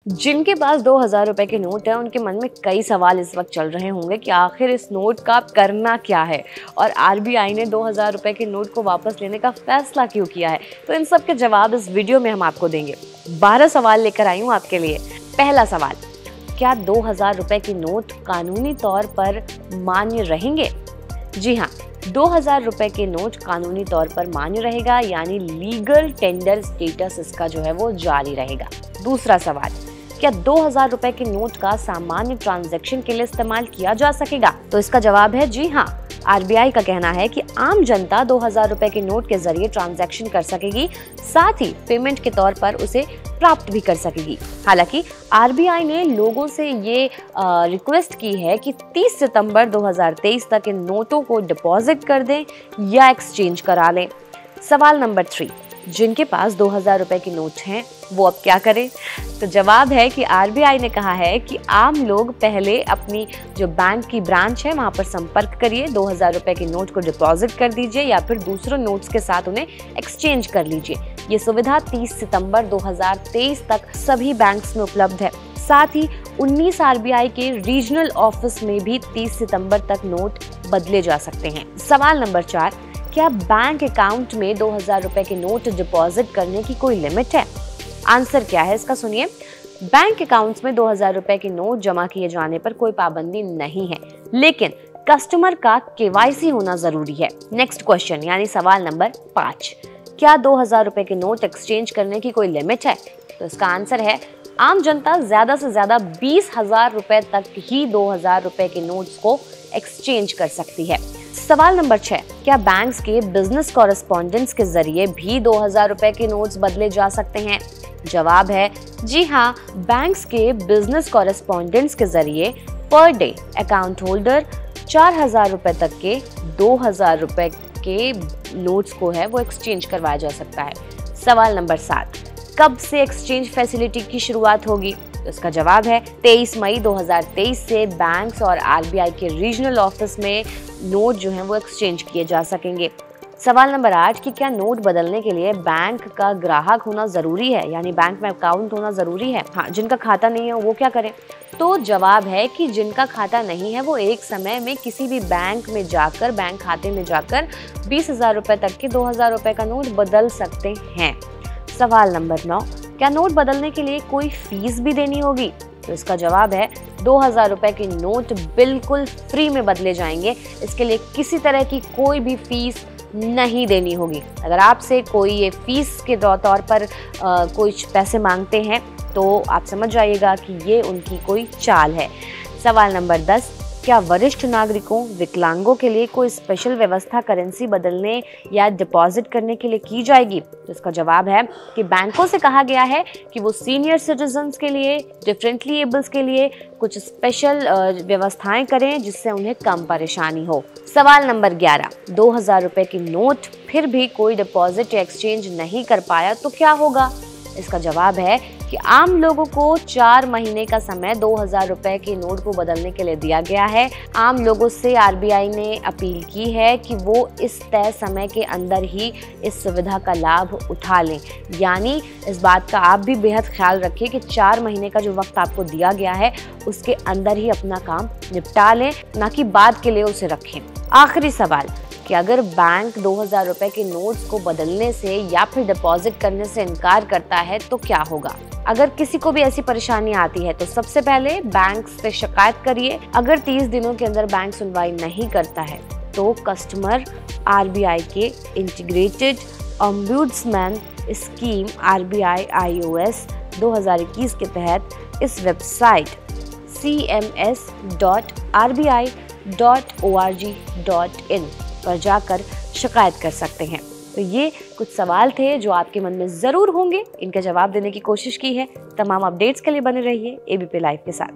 जिनके पास 2000 रुपए के नोट है उनके मन में कई सवाल इस वक्त चल रहे होंगे कि आखिर इस नोट का करना क्या है और आरबीआई ने 2000 रुपए के नोट को वापस लेने का फैसला क्यों किया है। तो इन सब के जवाब इस वीडियो में हम आपको देंगे। 12 सवाल लेकर आई हूँ आपके लिए। पहला सवाल, क्या 2000 रुपए के नोट कानूनी तौर पर मान्य रहेंगे? जी हाँ, 2000 रुपए के नोट कानूनी तौर पर मान्य रहेगा, यानी लीगल टेंडर स्टेटस इसका जो है वो जारी रहेगा। दूसरा सवाल, क्या 2000 रुपए के नोट का सामान्य ट्रांजैक्शन के लिए इस्तेमाल किया जा सकेगा? तो इसका जवाब है जी हाँ। आरबीआई का कहना है कि आम जनता 2000 रुपए के नोट के जरिए ट्रांजैक्शन कर सकेगी, साथ ही पेमेंट के तौर पर उसे प्राप्त भी कर सकेगी। हालांकि आरबीआई ने लोगों से ये रिक्वेस्ट की है कि 30 सितंबर 2023 तक इन नोटों को डिपॉजिट कर दें या एक्सचेंज करा लें। सवाल नंबर 3, जिनके पास 2000 रुपए के नोट हैं वो अब क्या करें? तो जवाब है कि आरबीआई ने कहा है कि आम लोग पहले अपनी जो बैंक की ब्रांच है वहां पर संपर्क करिए, 2000 रुपए के नोट को डिपॉजिट कर दीजिए या फिर दूसरों नोट्स के साथ उन्हें एक्सचेंज कर लीजिए। ये सुविधा 30 सितंबर 2023 तक सभी बैंक्स में उपलब्ध है। साथ ही 19 आरबीआई के रीजनल ऑफिस में भी 30 सितंबर तक नोट बदले जा सकते हैं। सवाल नंबर 4, क्या बैंक अकाउंट में 2000 रुपए के नोट डिपॉजिट करने की कोई लिमिट है? आंसर क्या है इसका सुनिए। बैंक अकाउंट्स में 2000 रुपए के नोट जमा किए जाने पर कोई पाबंदी नहीं है, लेकिन कस्टमर का केवाईसी होना जरूरी है। नेक्स्ट क्वेश्चन यानी सवाल नंबर 5, क्या 2000 रुपए के नोट एक्सचेंज करने की कोई लिमिट है? तो इसका आंसर है आम जनता ज्यादा से ज्यादा 20,000 रुपए तक ही 2000 रुपए के नोट्स को एक्सचेंज कर सकती है। सवाल नंबर 6, क्या बैंक्स के बिजनेस कॉरेस्पॉन्डेंट्स के जरिए भी 2000 रुपए के नोट्स बदले जा सकते हैं? जवाब है जी हाँ, बैंक्स के बिजनेस कॉरेस्पॉन्डेंट्स के जरिए पर डे अकाउंट होल्डर 4000 रुपए तक के 2000 रुपए के नोट्स को है वो एक्सचेंज करवाया जा सकता है। सवाल नंबर 7, कब से एक्सचेंज फैसिलिटी की शुरुआत होगी? तो इसका जवाब है 23 मई 2023 से बैंक्स और आरबीआई के रीजनल ऑफिस में नोट जो हैं वो एक्सचेंज किए जा सकेंगे। सवाल नंबर 8, कि क्या नोट बदलने के लिए बैंक का ग्राहक होना जरूरी है, यानी बैंक में अकाउंट होना जरूरी है? हाँ, जिनका खाता नहीं है वो क्या करें? तो जवाब है कि जिनका खाता नहीं है वो एक समय में किसी भी बैंक में जाकर, बैंक खाते में जाकर 20,000 रुपए तक के 2000 रुपए का नोट बदल सकते हैं। सवाल नंबर 9, क्या नोट बदलने के लिए कोई फीस भी देनी होगी? तो इसका जवाब है 2000 रुपए के नोट बिल्कुल फ्री में बदले जाएंगे। इसके लिए किसी तरह की कोई भी फीस नहीं देनी होगी। अगर आपसे कोई ये फीस के तौर पर कुछ पैसे मांगते हैं तो आप समझ जाइएगा कि ये उनकी कोई चाल है। सवाल नंबर 10, क्या वरिष्ठ नागरिकों, विकलांगों के लिए कोई स्पेशल व्यवस्था करेंसी बदलने या डिपॉजिट करने के लिए की जाएगी? तो इसका जवाब है कि बैंकों से कहा गया है कि वो सीनियर सिटीजन्स के लिए, डिफरेंटली एबल्स के लिए कुछ स्पेशल व्यवस्थाएं करें जिससे उन्हें कम परेशानी हो। सवाल नंबर 11, 2000 रुपए की नोट फिर भी कोई डिपॉजिट या एक्सचेंज नहीं कर पाया तो क्या होगा? इसका जवाब है कि आम लोगों को 4 महीने का समय 2000 रुपए के नोट को बदलने के लिए दिया गया है। आम लोगों से आरबीआई ने अपील की है कि वो इस तय समय के अंदर ही इस सुविधा का लाभ उठा लें, यानी इस बात का आप भी बेहद ख्याल रखिए कि 4 महीने का जो वक्त आपको दिया गया है उसके अंदर ही अपना काम निपटा लें, ना कि बाद के लिए उसे रखें। आखिरी सवाल, कि अगर बैंक 2000 रुपए के नोट्स को बदलने से या फिर डिपॉजिट करने से इनकार करता है तो क्या होगा? अगर किसी को भी ऐसी परेशानी आती है तो सबसे पहले बैंक से शिकायत करिए। अगर 30 दिनों के अंदर बैंक सुनवाई नहीं करता है तो कस्टमर आरबीआई के integrated ombudsman scheme RBI iOS 2021 के तहत इस वेबसाइट cms.rbi.org.in पर जाकर शिकायत कर सकते हैं। तो ये कुछ सवाल थे जो आपके मन में जरूर होंगे, इनका जवाब देने की कोशिश की है। तमाम अपडेट्स के लिए बने रहिए एबीपी लाइव के साथ।